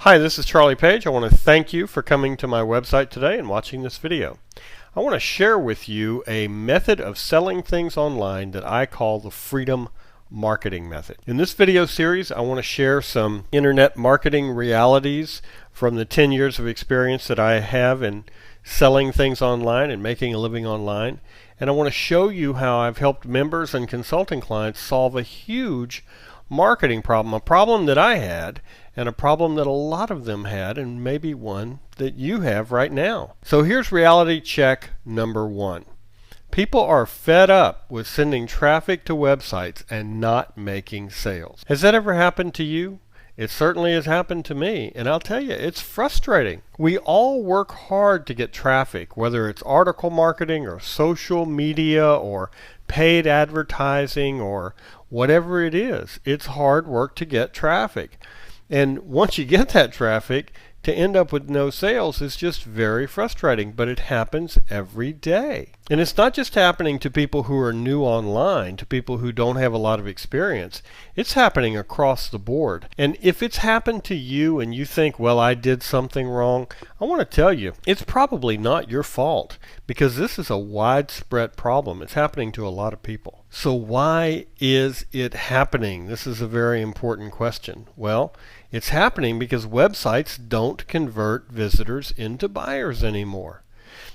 Hi, this is Charlie Page. I want to thank you for coming to my website today and watching this video. I want to share with you a method of selling things online that I call the Freedom Marketing Method. In this video series, I want to share some internet marketing realities from the 10 years of experience that I have in selling things online and making a living online. And I want to show you how I've helped members and consulting clients solve a huge marketing problem, a problem that I had and a problem that a lot of them had, and maybe one that you have right now. So here's reality check number one. People are fed up with sending traffic to websites and not making sales. Has that ever happened to you? It certainly has happened to me, and I'll tell you, it's frustrating. We all work hard to get traffic, whether it's article marketing or social media or paid advertising or whatever it is. It's hard work to get traffic. And once you get that traffic, to end up with no sales is just very frustrating, but it happens every day. And it's not just happening to people who are new online, to people who don't have a lot of experience. It's happening across the board. And if it's happened to you and you think, well, I did something wrong, I want to tell you, it's probably not your fault, because this is a widespread problem. It's happening to a lot of people. So why is it happening? This is a very important question. Well, it's happening because websites don't convert visitors into buyers anymore.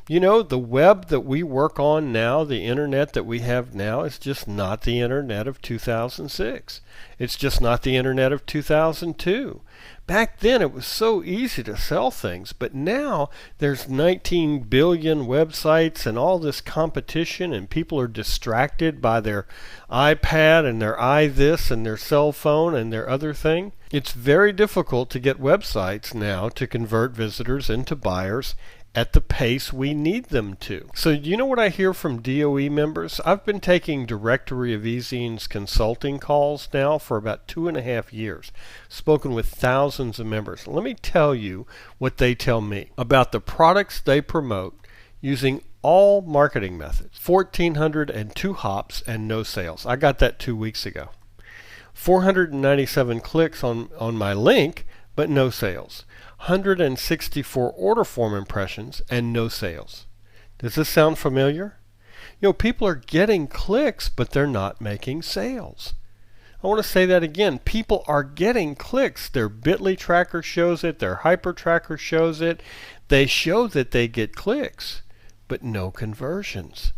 You know, the web that we work on now, the internet that we have now, is just not the internet of 2006. It's just not the internet of 2002. Back then it was so easy to sell things, but now there's 19 billion websites and all this competition, and people are distracted by their iPad and their iThis and their cell phone and their other thing. It's very difficult to get websites now to convert visitors into buyers at the pace we need them to. So you know what I hear from DOE members? I've been taking Directory of eZines consulting calls now for about 2.5 years, spoken with thousands of members. Let me tell you what they tell me about the products they promote using all marketing methods. 1,402 hops and no sales. I got that 2 weeks ago. 497 clicks on my link, but no sales. 164 order form impressions and no sales. Does this sound familiar? You know, people are getting clicks, but they're not making sales. I want to say that again. People are getting clicks. Their Bitly tracker shows it. Their Hyper tracker shows it. They show that they get clicks, but no conversions.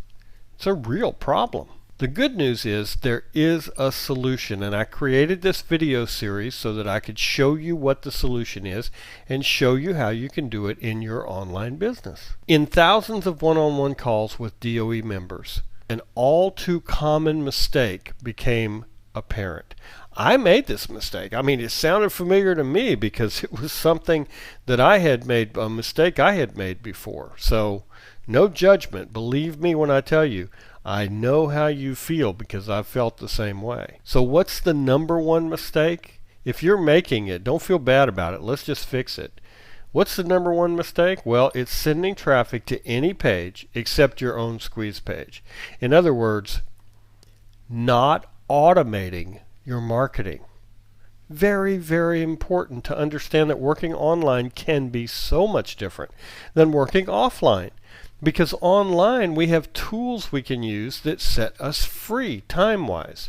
It's a real problem. The good news is there is a solution, and I created this video series so that I could show you what the solution is and show you how you can do it in your online business. In thousands of one-on-one calls with DOE members, an all too common mistake became apparent. I made this mistake. I mean, it sounded familiar to me because it was something that I had made, a mistake I had made before. So no judgment. Believe me when I tell you, I know how you feel because I've felt the same way. So what's the number one mistake? If you're making it, don't feel bad about it. Let's just fix it. What's the number one mistake? Well, it's sending traffic to any page except your own squeeze page. In other words, not automating your marketing. Very, very important to understand that working online can be so much different than working offline. Because online we have tools we can use that set us free time-wise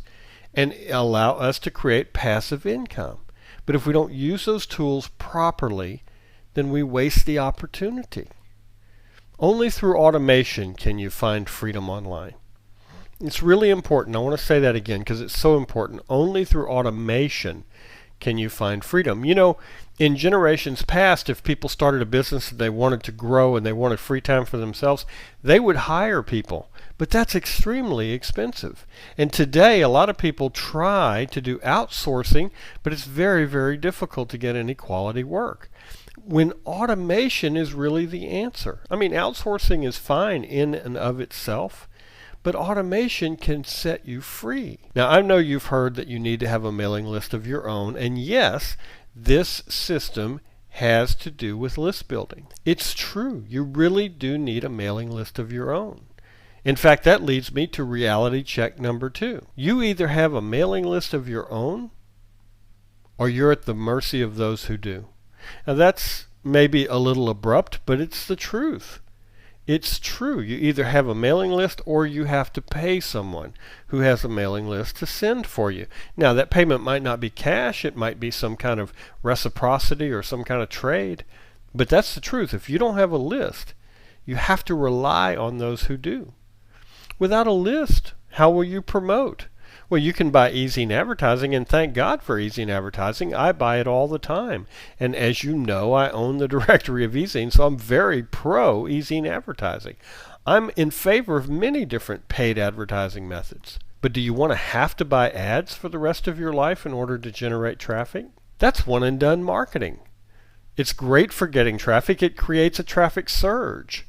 and allow us to create passive income. But if we don't use those tools properly, then we waste the opportunity. Only through automation can you find freedom online. It's really important. I want to say that again because it's so important. Only through automation can you find freedom. You know, in generations past, if people started a business that they wanted to grow and they wanted free time for themselves, they would hire people. But that's extremely expensive. And today, a lot of people try to do outsourcing, but it's very, very difficult to get any quality work. When automation is really the answer. I mean, outsourcing is fine in and of itself, but automation can set you free. Now, I know you've heard that you need to have a mailing list of your own, and yes, this system has to do with list building. It's true. You really do need a mailing list of your own. In fact, that leads me to reality check number 2. You either have a mailing list of your own or you're at the mercy of those who do. Now that's maybe a little abrupt, but it's the truth. It's true. You either have a mailing list or you have to pay someone who has a mailing list to send for you. Now, that payment might not be cash. It might be some kind of reciprocity or some kind of trade. But that's the truth. If you don't have a list, you have to rely on those who do. Without a list, how will you promote? Well, you can buy eZine Advertising, and thank God for eZine Advertising. I buy it all the time. And as you know, I own the directory of eZine, so I'm very pro eZine Advertising. I'm in favor of many different paid advertising methods. But do you want to have to buy ads for the rest of your life in order to generate traffic? That's one and done marketing. It's great for getting traffic. It creates a traffic surge.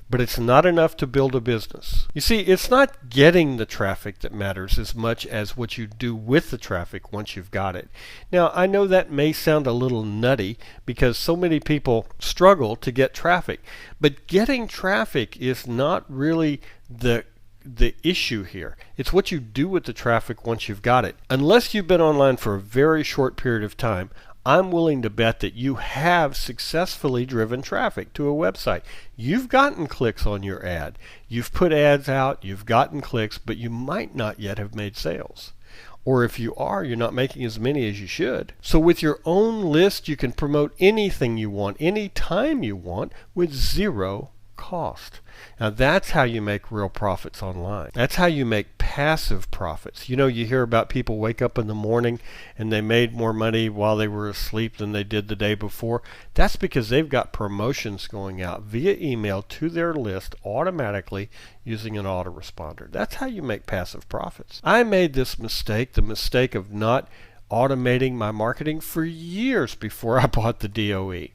But it's not enough to build a business. You see, it's not getting the traffic that matters as much as what you do with the traffic once you've got it. Now, I know that may sound a little nutty because so many people struggle to get traffic. But getting traffic is not really the issue here. It's what you do with the traffic once you've got it. Unless you've been online for a very short period of time, I'm willing to bet that you have successfully driven traffic to a website. You've gotten clicks on your ad. You've put ads out, you've gotten clicks, but you might not yet have made sales. Or if you are, you're not making as many as you should. So with your own list, you can promote anything you want, anytime you want, with zero cost. Now that's how you make real profits online. That's how you make passive profits. You know, you hear about people wake up in the morning and they made more money while they were asleep than they did the day before. That's because they've got promotions going out via email to their list automatically using an autoresponder. That's how you make passive profits. I made this mistake, the mistake of not automating my marketing for years before I bought the DOE.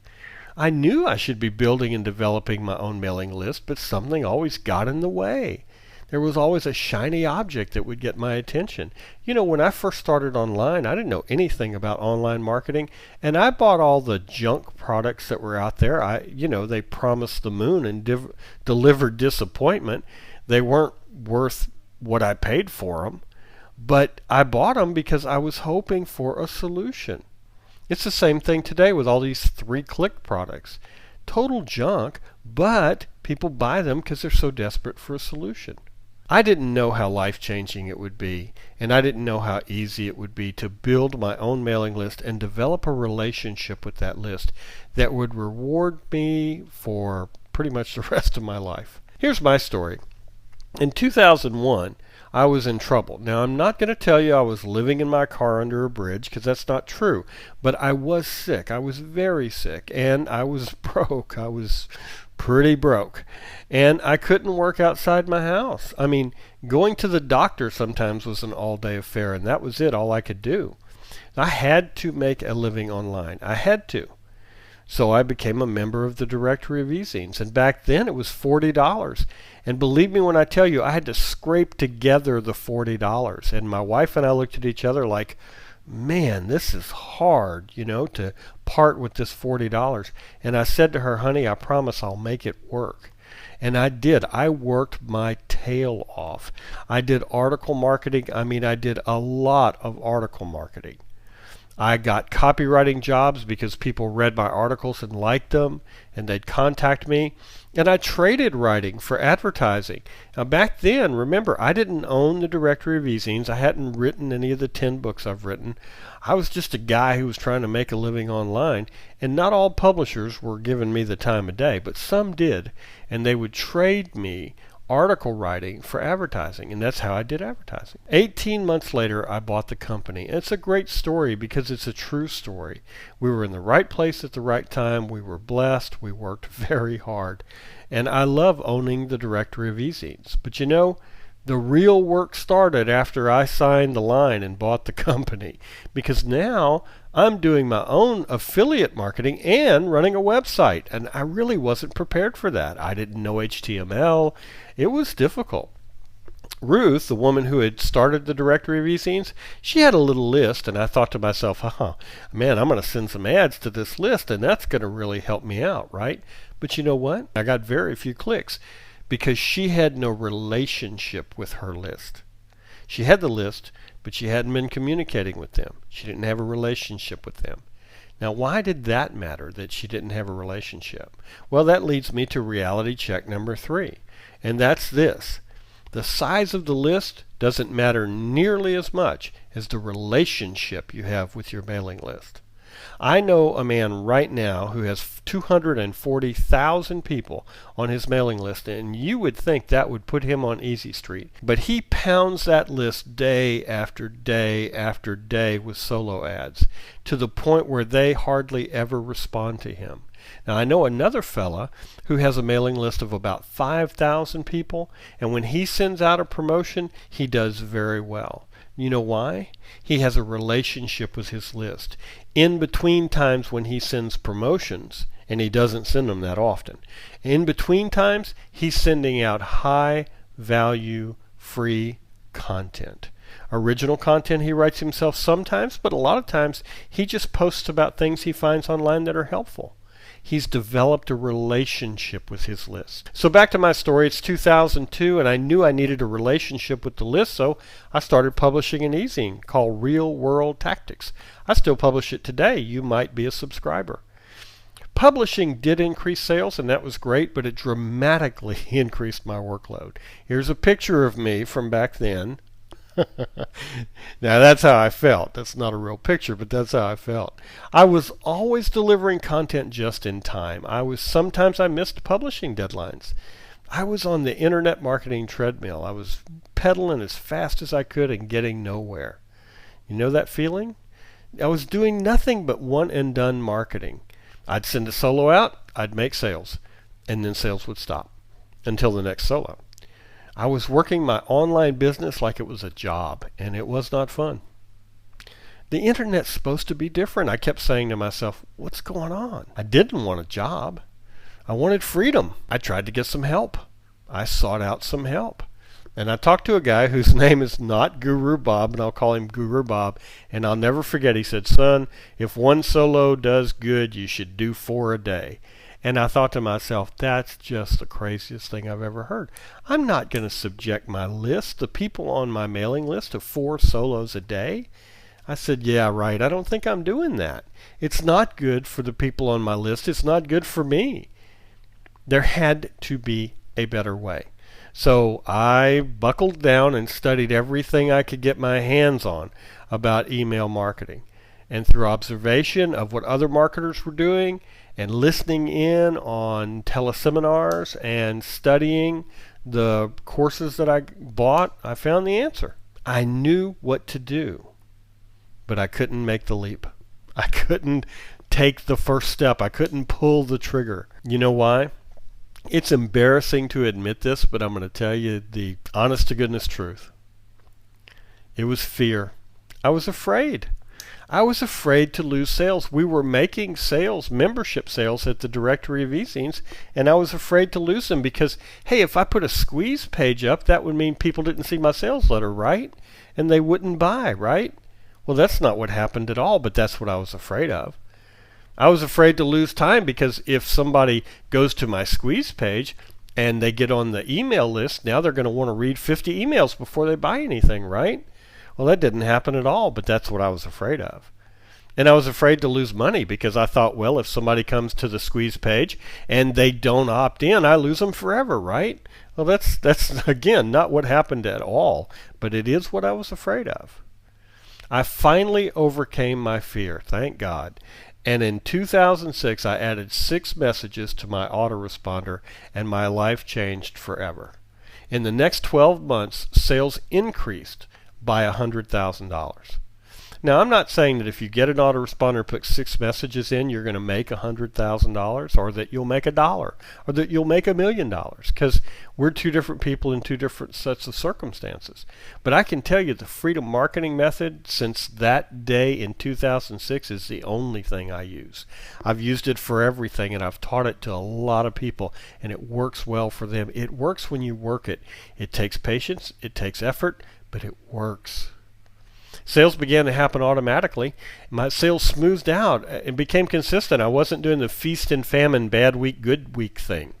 I knew I should be building and developing my own mailing list, but something always got in the way. There was always a shiny object that would get my attention. You know, when I first started online, I didn't know anything about online marketing, and I bought all the junk products that were out there. They promised the moon and delivered disappointment. They weren't worth what I paid for them, but I bought them because I was hoping for a solution. It's the same thing today with all these 3-click products. Total junk, but people buy them because they're so desperate for a solution. I didn't know how life-changing it would be, and I didn't know how easy it would be to build my own mailing list and develop a relationship with that list that would reward me for pretty much the rest of my life. Here's my story. In 2001, I was in trouble. Now, I'm not going to tell you I was living in my car under a bridge because that's not true. But I was sick. I was very sick. And I was broke. I was pretty broke. And I couldn't work outside my house. I mean, going to the doctor sometimes was an all-day affair, and that was it, all I could do. I had to make a living online. I had to. So I became a member of the directory of eZines, and back then it was $40. And believe me when I tell you, I had to scrape together the $40. And my wife and I looked at each other like, man, this is hard, to part with this $40. And I said to her, honey, I promise I'll make it work. And I did. I worked my tail off. I did article marketing. I did a lot of article marketing. I got copywriting jobs because people read my articles and liked them, and they'd contact me. And I traded writing for advertising. Now back then, remember, I didn't own the directory of eZines. I hadn't written any of the 10 books I've written. I was just a guy who was trying to make a living online, and not all publishers were giving me the time of day, but some did, and they would trade me article writing for advertising, and that's how I did advertising. 18 months later, I bought the company. And it's a great story because it's a true story. We were in the right place at the right time. We were blessed. We worked very hard. And I love owning the directory of eZines. But the real work started after I signed the line and bought the company, because now I'm doing my own affiliate marketing and running a website, and I really wasn't prepared for that. I didn't know HTML. It was difficult. Ruth, the woman who had started the directory of eZines, she had a little list, and I thought to myself, man, I'm going to send some ads to this list, and that's going to really help me out, right? But you know what? I got very few clicks because she had no relationship with her list. She had the list, but she hadn't been communicating with them. She didn't have a relationship with them. Now, why did that matter, that she didn't have a relationship? Well, that leads me to reality check number 3, and that's this. The size of the list doesn't matter nearly as much as the relationship you have with your mailing list. I know a man right now who has 240,000 people on his mailing list, and you would think that would put him on easy street. But he pounds that list day after day after day with solo ads, to the point where they hardly ever respond to him. Now, I know another fella who has a mailing list of about 5,000 people, and when he sends out a promotion, he does very well. You know why? He has a relationship with his list. In between times when he sends promotions, and he doesn't send them that often, in between times, he's sending out high value, free content. Original content he writes himself sometimes, but a lot of times he just posts about things he finds online that are helpful. He's developed a relationship with his list. So back to my story, it's 2002, and I knew I needed a relationship with the list, so I started publishing an e-zine called Real World Tactics. I still publish it today. You might be a subscriber. Publishing did increase sales, and that was great, but it dramatically increased my workload. Here's a picture of me from back then. Now that's how I felt. That's not a real picture, but that's how I felt. I was always delivering content just in time. Sometimes I missed publishing deadlines. I was on the internet marketing treadmill. I was pedaling as fast as I could and getting nowhere. You know that feeling? I was doing nothing but one and done marketing. I'd send a solo out, I'd make sales, and then sales would stop until the next solo. I was working my online business like it was a job, and it was not fun. The internet's supposed to be different. I kept saying to myself, what's going on? I didn't want a job. I wanted freedom. I tried to get some help. I sought out some help. And I talked to a guy whose name is not Guru Bob, and I'll call him Guru Bob, and I'll never forget, he said, son, if one solo does good, you should do 4 a day. And I thought to myself, that's just the craziest thing I've ever heard. I'm not going to subject my list, the people on my mailing list, to 4 solos a day. I said, yeah, right. I don't think I'm doing that. It's not good for the people on my list. It's not good for me. There had to be a better way. So I buckled down and studied everything I could get my hands on about email marketing. And through observation of what other marketers were doing, and listening in on teleseminars and studying the courses that I bought, I found the answer. I knew what to do, but I couldn't make the leap. I couldn't take the first step. I couldn't pull the trigger. You know why? It's embarrassing to admit this, but I'm going to tell you the honest to goodness truth. It was fear. I was afraid. I was afraid to lose sales. We were making sales, membership sales at the directory of e-zines, and I was afraid to lose them because, hey, if I put a squeeze page up, that would mean people didn't see my sales letter, right? And they wouldn't buy, right? Well, that's not what happened at all, but that's what I was afraid of. I was afraid to lose time because if somebody goes to my squeeze page and they get on the email list, now they're going to want to read 50 emails before they buy anything, right? Well, that didn't happen at all, but that's what I was afraid of. And I was afraid to lose money because I thought, well, if somebody comes to the squeeze page and they don't opt in, I lose them forever, right? Well, that's again, not what happened at all, but it is what I was afraid of. I finally overcame my fear, thank God. And in 2006, I added 6 messages to my autoresponder, and my life changed forever. In the next 12 months, sales increased by $100,000. Now, I'm not saying that if you get an autoresponder, put 6 messages in, you're going to make $100,000, or that you'll make $1, or that you'll make $1 million, because we're 2 different people in 2 different sets of circumstances. But I can tell you the Freedom Marketing Method, since that day in 2006, is the only thing I use. I've used it for everything, and I've taught it to a lot of people, and it works well for them. It works when you work it. It takes patience, it takes effort, but it works. Sales began to happen automatically. My sales smoothed out and became consistent. I wasn't doing the feast and famine, bad week, good week thing.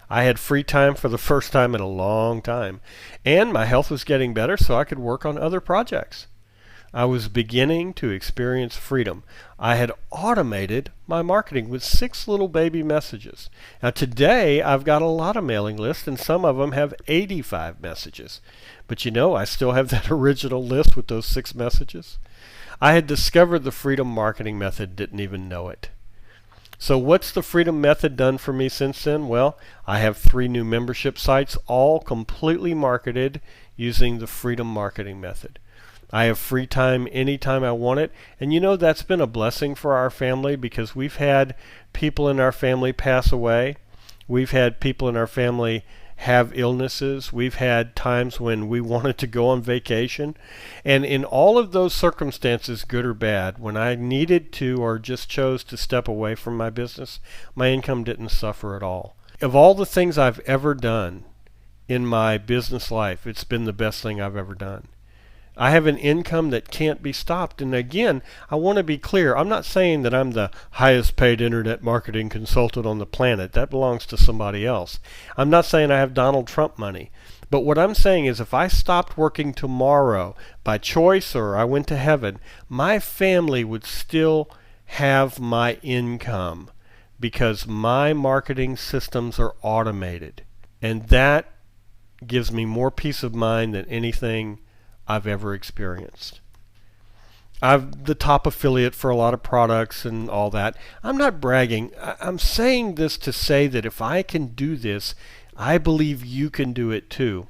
I had free time for the first time in a long time. And my health was getting better, so I could work on other projects. I was beginning to experience freedom. I had automated my marketing with 6 little baby messages. Now today I've got a lot of mailing lists, and some of them have 85 messages. But you know, I still have that original list with those 6 messages. I had discovered the Freedom Marketing Method, didn't even know it. So what's the Freedom Method done for me since then? Well, I have 3 new membership sites, all completely marketed using the Freedom Marketing Method. I have free time anytime I want it, and you know, that's been a blessing for our family because we've had people in our family pass away. We've had people in our family have illnesses. We've had times when we wanted to go on vacation. And in all of those circumstances, good or bad, when I needed to or just chose to step away from my business, my income didn't suffer at all. Of all the things I've ever done in my business life, it's been the best thing I've ever done. I have an income that can't be stopped. And again, I want to be clear. I'm not saying that I'm the highest paid internet marketing consultant on the planet. That belongs to somebody else. I'm not saying I have Donald Trump money. But what I'm saying is if I stopped working tomorrow by choice or I went to heaven, my family would still have my income because my marketing systems are automated. And that gives me more peace of mind than anything I've ever experienced. I'm the top affiliate for a lot of products and all that. I'm not bragging. I'm saying this to say that if I can do this, I believe you can do it too.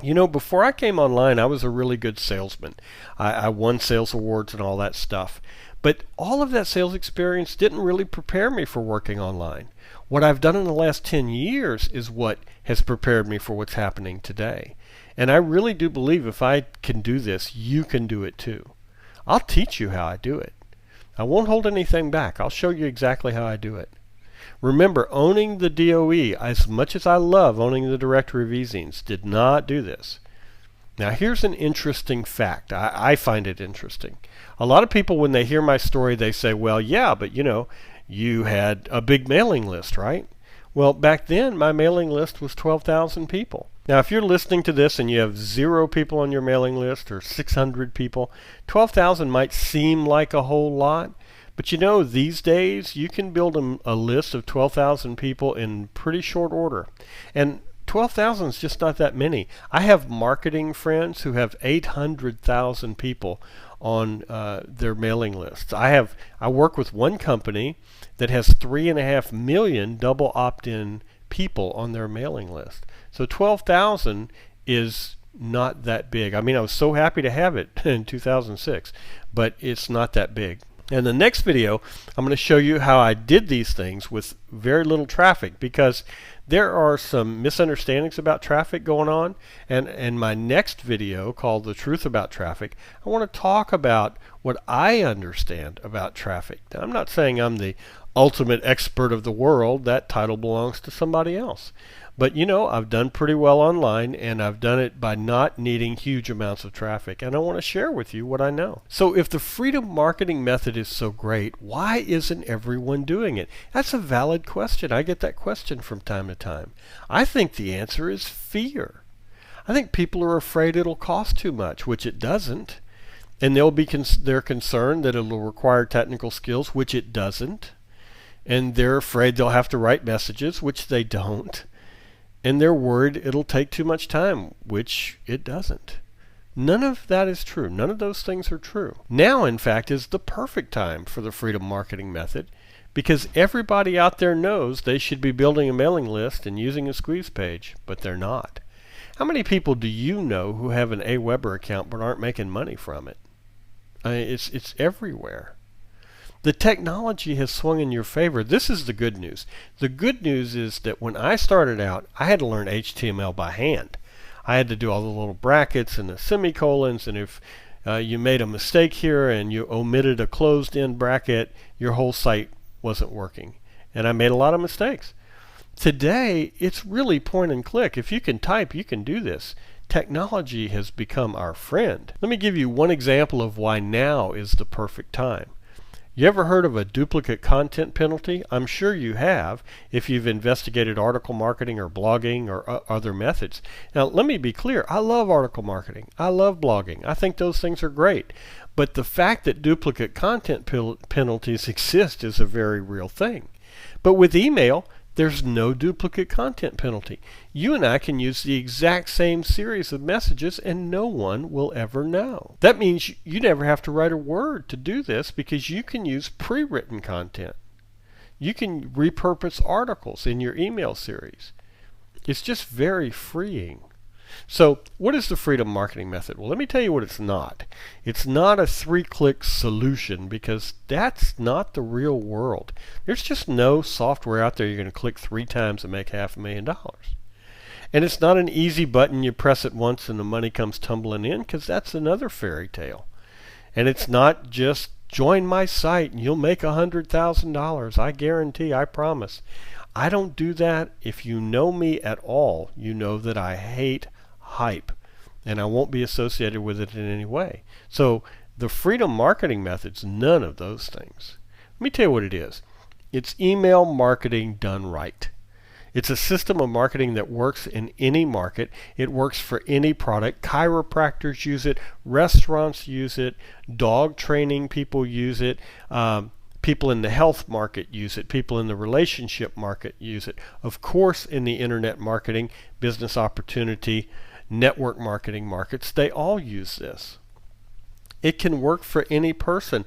You know, before I came online, I was a really good salesman. I won sales awards and all that stuff. But all of that sales experience didn't really prepare me for working online. What I've done in the last 10 years is what has prepared me for what's happening today. And I really do believe if I can do this, you can do it too. I'll teach you how I do it. I won't hold anything back. I'll show you exactly how I do it. Remember, owning the DOE, as much as I love owning the directory of e-zines, did not do this. Now here's an interesting fact. I find it interesting. A lot of people, when they hear my story, they say, well, yeah, but you know, you had a big mailing list, right? Well, back then, my mailing list was 12,000 people. Now, if you're listening to this and you have 0 people on your mailing list or 600 people, 12,000 might seem like a whole lot. But you know, these days, you can build a list of 12,000 people in pretty short order. And 12,000 is just not that many. I have marketing friends who have 800,000 people on their mailing lists. I work with one company that has 3.5 million double opt-in people on their mailing list. So 12,000 is not that big. I mean, I was so happy to have it in 2006, but it's not that big. In the next video, I'm going to show you how I did these things with very little traffic, because there are some misunderstandings about traffic going on. And in my next video called The Truth About Traffic, I want to talk about what I understand about traffic. Now, I'm not saying I'm the ultimate expert of the world. That title belongs to somebody else. But you know, I've done pretty well online, and I've done it by not needing huge amounts of traffic, and I want to share with you what I know. So if the Freedom Marketing Method is so great, why isn't everyone doing it? That's a valid question. I get that question from time to time. I think the answer is fear. I think people are afraid it'll cost too much, which it doesn't. And they're concerned that it'll require technical skills, which it doesn't. And they're afraid they'll have to write messages, which they don't. And they're worried it'll take too much time, which it doesn't. None of that is true. None of those things are true. Now, in fact, is the perfect time for the Freedom Marketing Method, because everybody out there knows they should be building a mailing list and using a squeeze page, but they're not. How many people do you know who have an Aweber account but aren't making money from it? I mean, it's everywhere. The technology has swung in your favor. This is the good news. The good news is that when I started out, I had to learn HTML by hand. I had to do all the little brackets and the semicolons, and if you made a mistake here and you omitted a closed-end bracket, your whole site wasn't working. And I made a lot of mistakes. Today, it's really point and click. If you can type, you can do this. Technology has become our friend. Let me give you one example of why now is the perfect time. You ever heard of a duplicate content penalty? I'm sure you have if you've investigated article marketing or blogging or other methods. Now, let me be clear. I love article marketing. I love blogging. I think those things are great. But the fact that duplicate content penalties exist is a very real thing. But with email, there's no duplicate content penalty. You and I can use the exact same series of messages and no one will ever know. That means you never have to write a word to do this because you can use pre-written content. You can repurpose articles in your email series. It's just very freeing. So what is the freedom marketing method? Well, let me tell you what it's not. It's not a 3-click solution because that's not the real world. There's just no software out there you're going to click 3 times and make $500,000. And it's not an easy button you press it once and the money comes tumbling in because that's another fairy tale. And it's not just join my site and you'll make $100,000. I guarantee, I promise. I don't do that. If you know me at all, you know that I hate hype and I won't be associated with it in any way. So the freedom marketing method's none of those things. Let me tell you what it is. It's email marketing done right. It's a system of marketing that works in any market. It works for any product. Chiropractors use it. Restaurants use it. Dog training people use it. People in the health market use it. People in the relationship market use it. Of course, in the internet marketing, business opportunity, network marketing markets, they all use this. It can work for any person.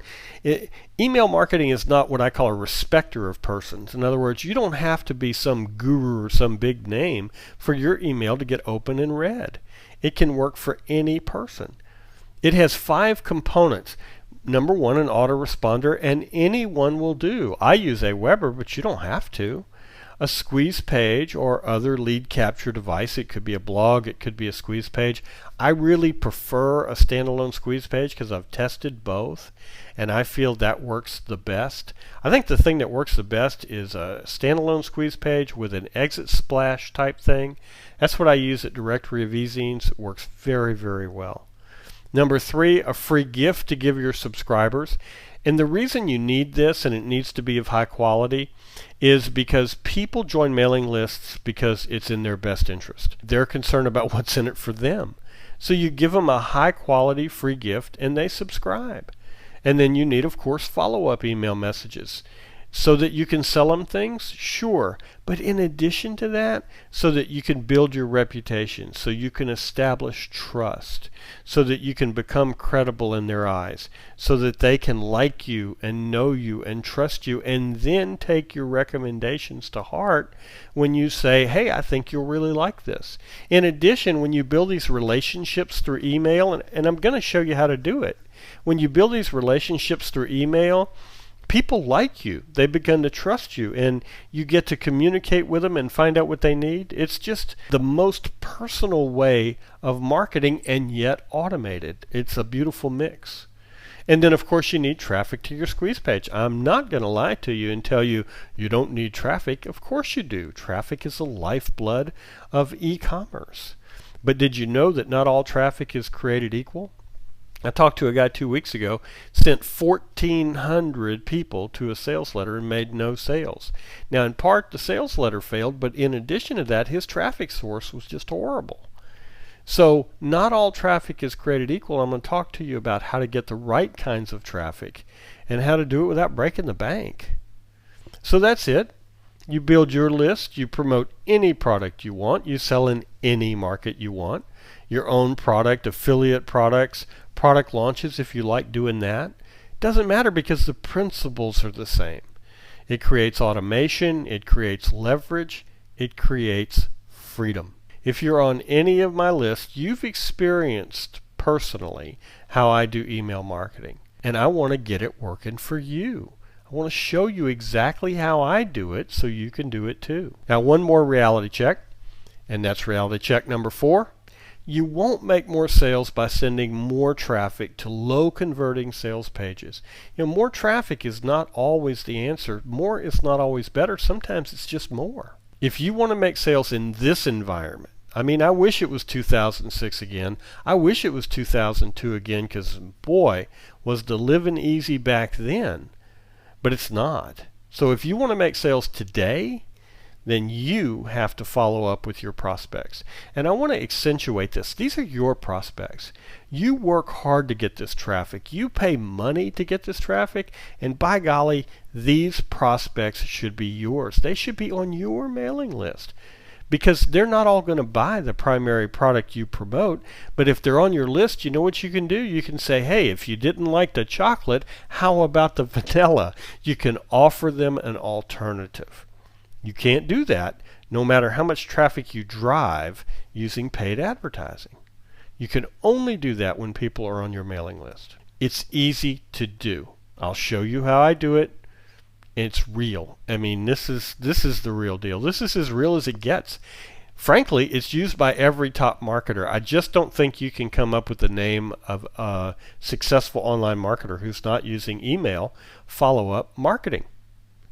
Email marketing is not what I call a respecter of persons. In other words, you don't have to be some guru or some big name for your email to get open and read. It can work for any person. It has 5 components. Number 1, an autoresponder, and anyone will do. I use Aweber, but you don't have to. A squeeze page or other lead capture device. It could be a blog, it could be a squeeze page. I really prefer a standalone squeeze page because I've tested both and I feel that works the best. I think the thing that works the best is a standalone squeeze page with an exit splash type thing. That's what I use at Directory of eZines. It works very, very well. Number 3, a free gift to give your subscribers. And the reason you need this, and it needs to be of high quality, is because people join mailing lists because it's in their best interest. They're concerned about what's in it for them. So you give them a high quality free gift and they subscribe. And then you need, of course, follow-up email messages. So that you can sell them things? Sure. But in addition to that, so that you can build your reputation, so you can establish trust, so that you can become credible in their eyes, so that they can like you and know you and trust you, and then take your recommendations to heart when you say, hey, I think you'll really like this. In addition, when you build these relationships through email, and I'm going to show you how to do it, when you build these relationships through email, people like you. They begin to trust you, and you get to communicate with them and find out what they need. It's just the most personal way of marketing and yet automated. It's a beautiful mix. And then, of course, you need traffic to your squeeze page. I'm not going to lie to you and tell you you don't need traffic. Of course you do. Traffic is the lifeblood of e-commerce. But did you know that not all traffic is created equal? I talked to a guy 2 weeks ago, sent 1,400 people to a sales letter and made no sales. Now, in part, the sales letter failed, but in addition to that, his traffic source was just horrible. So, not all traffic is created equal. I'm going to talk to you about how to get the right kinds of traffic and how to do it without breaking the bank. So that's it. You build your list, you promote any product you want, you sell in any market you want, your own product, affiliate products, product launches if you like doing that. Doesn't matter because the principles are the same. It creates automation, it creates leverage, it creates freedom. If you're on any of my lists, you've experienced personally how I do email marketing. And I want to get it working for you. I want to show you exactly how I do it so you can do it too. Now, one more reality check, and that's reality check number 4. You won't make more sales by sending more traffic to low converting sales pages. More traffic is not always the answer. More is not always better. Sometimes it's just more. If you want to make sales in this environment, I wish it was 2006 again. I wish it was 2002 again because, boy, was the living easy back then. but it's not. So if you want to make sales today, then you have to follow up with your prospects. And I want to accentuate this. These are your prospects. You work hard to get this traffic. You pay money to get this traffic. And by golly, these prospects should be yours. They should be on your mailing list. Because they're not all going to buy the primary product you promote. But if they're on your list, you know what you can do? You can say, hey, if you didn't like the chocolate, how about the vanilla? You can offer them an alternative. You can't do that no matter how much traffic you drive using paid advertising. You can only do that when people are on your mailing list. It's easy to do. I'll show you how I do it. It's real. I mean, this is the real deal. This is as real as it gets. Frankly, it's used by every top marketer. I just don't think you can come up with the name of a successful online marketer who's not using email follow-up marketing.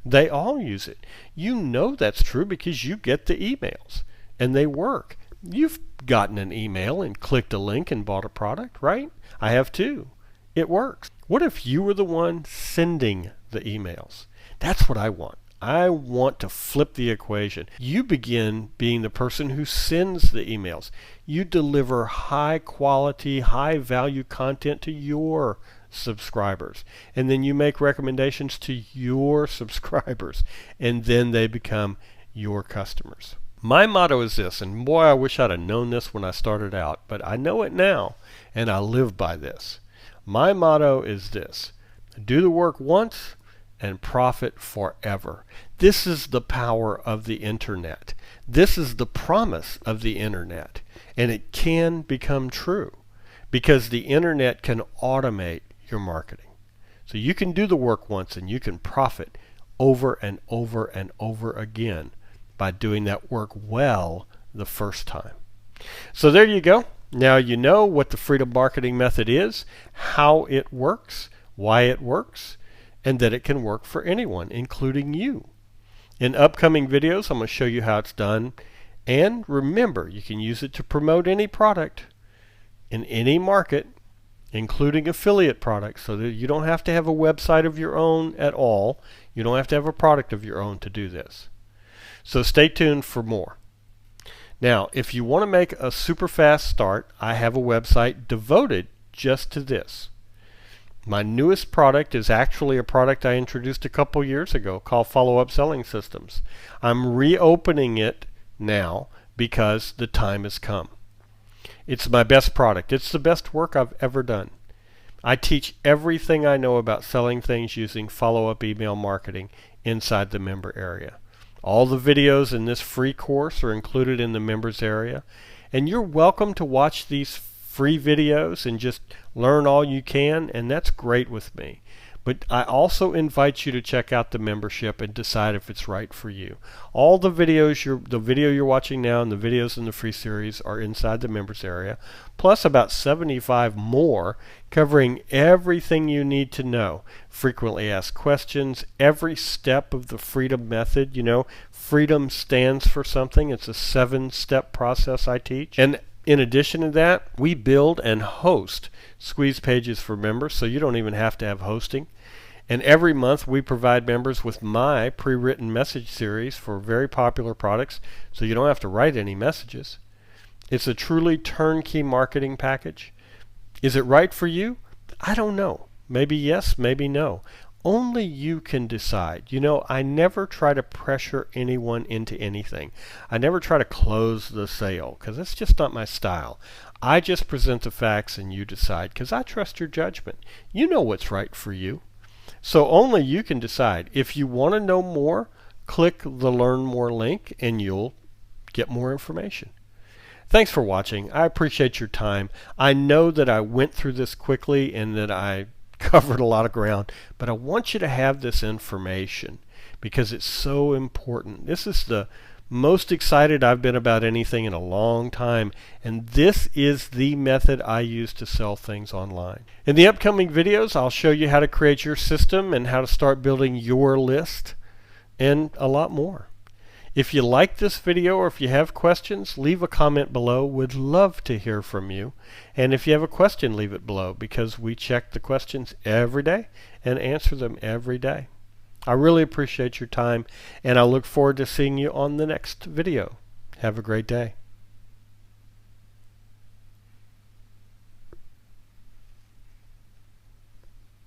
They all use it. You know that's true because you get the emails and they work. You've gotten an email and clicked a link and bought a product, right? I have too. It works. What if you were the one sending the emails? That's what I want. I want to flip the equation. You begin being the person who sends the emails. You deliver high quality, high value content to your subscribers. And then you make recommendations to your subscribers. And then they become your customers. My motto is this, and boy, I wish I'd have known this when I started out, but I know it now, and I live by this. My motto is this: do the work once and profit forever. This is the power of the internet. This is the promise of the internet. And it can become true because the internet can automate your marketing. So you can do the work once and you can profit over and over and over again by doing that work well the first time. So there you go. Now you know what the Freedom Marketing Method is, how it works, why it works, and that it can work for anyone, including you. In upcoming videos, I'm going to show you how it's done. And remember, you can use it to promote any product in any market, including affiliate products, so that you don't have to have a website of your own at all. You don't have to have a product of your own to do this. So stay tuned for more. Now, if you want to make a super fast start, I have a website devoted just to this. My newest product is actually a product I introduced a couple years ago called Follow-Up Selling Systems. I'm reopening it now because the time has come. It's my best product. It's the best work I've ever done. I teach everything I know about selling things using follow-up email marketing inside the member area. All the videos in this free course are included in the members area, and you're welcome to watch these free videos and just learn all you can, and that's great with me. But I also invite you to check out the membership and decide if it's right for you. All the videos, the video you're watching now and the videos in the free series are inside the members area, plus about 75 more covering everything you need to know. Frequently asked questions, every step of the Freedom Method. You know, Freedom stands for something. It's a 7-step process I teach. And in addition to that, we build and host squeeze pages for members, so you don't even have to have hosting. And every month we provide members with my pre-written message series for very popular products, so you don't have to write any messages. It's a truly turnkey marketing package. Is it right for you? I don't know. Maybe yes, maybe no. Only you can decide. You know, I never try to pressure anyone into anything. I never try to close the sale because that's just not my style. I just present the facts and you decide because I trust your judgment. You know what's right for you. So only you can decide. If you want to know more, click the Learn More link and you'll get more information. Thanks for watching. I appreciate your time. I know that I went through this quickly and that I covered a lot of ground, but I want you to have this information because it's so important. This is the most excited I've been about anything in a long time, and this is the method I use to sell things online. In the upcoming videos, I'll show you how to create your system and how to start building your list and a lot more. If you like this video or if you have questions, leave a comment below. Would love to hear from you. And if you have a question, leave it below because we check the questions every day and answer them every day. I really appreciate your time, and I look forward to seeing you on the next video. Have a great day.